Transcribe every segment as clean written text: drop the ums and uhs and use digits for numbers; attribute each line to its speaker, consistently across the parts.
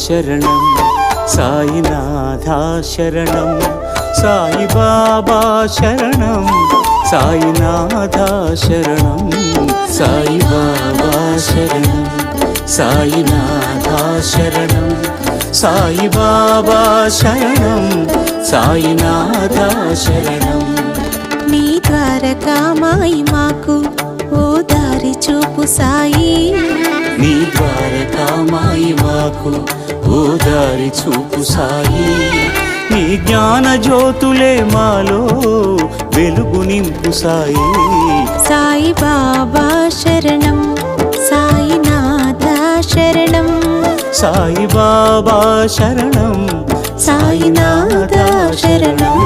Speaker 1: శరణం సాయినాథా శరణం సాయిబాబా శరణం సాయినాథా శరణం సాయిబాబా శరణం సాయినాథా శరణం సాయిబాబా శరణం సాయినాథా శరణం
Speaker 2: నీ ద్వారకామాయి మాకు ఓ దారి చూపు సాయి
Speaker 1: నీ ద్వారకామాయి మాకు ఓ దారి చూపు సాయి నీ జ్ఞాన జ్యోతులే మాలో వెలుగు నింపు సాయి
Speaker 2: సాయి బాబా శరణం సాయినాథ శరణం
Speaker 1: సాయి బాబా శరణం సాయినాథ శరణం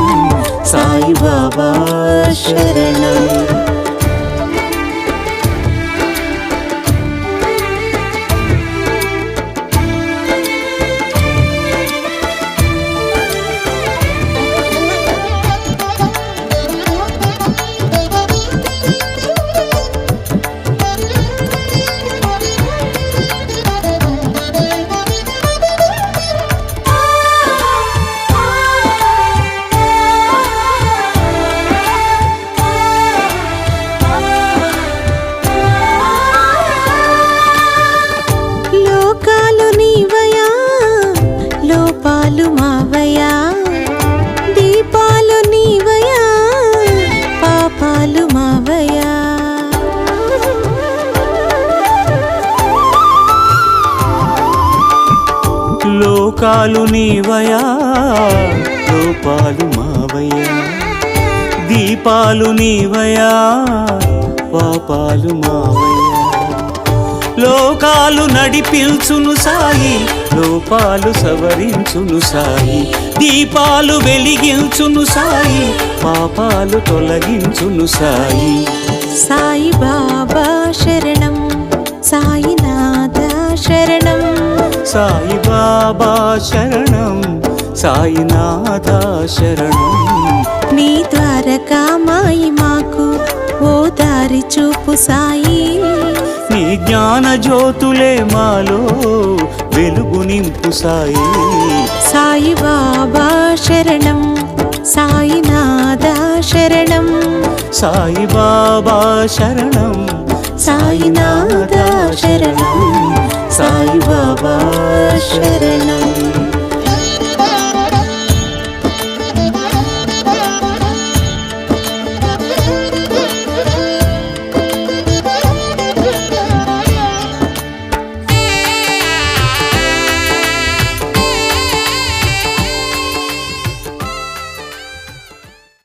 Speaker 1: సాయి బాబా శరణం
Speaker 2: లోకాలు నీవయా లోపాలు మావయా దీపాలు నీవయా పాపాలు మావయా
Speaker 1: లోకాలు నీవయా లోపాలు మావయ్యా దీపాలు నీవయా పాపాలు మావయ్యా లోకాలు నడిపించును సాయి లోపాలు సవరించును సాయి దీపాలు వెలిగించును సాయి పాపాలు తొలగించును సాయి
Speaker 2: సాయి బాబా శరణం సాయినాథ శరణం
Speaker 1: సాయి బాబా శరణం సాయినాథ శరణం
Speaker 2: నీ ద్వారకామాయి మాకు ఓ దారి చూపు సాయి
Speaker 1: నీ జ్ఞాన జ్యోతులే మాలో వెలుగు నింపు సాయి
Speaker 2: సాయి బాబా శరణం సాయినాథ శరణం
Speaker 1: సాయి బాబా శరణం సాయినాథ శరణం సాయి బాబా శరణం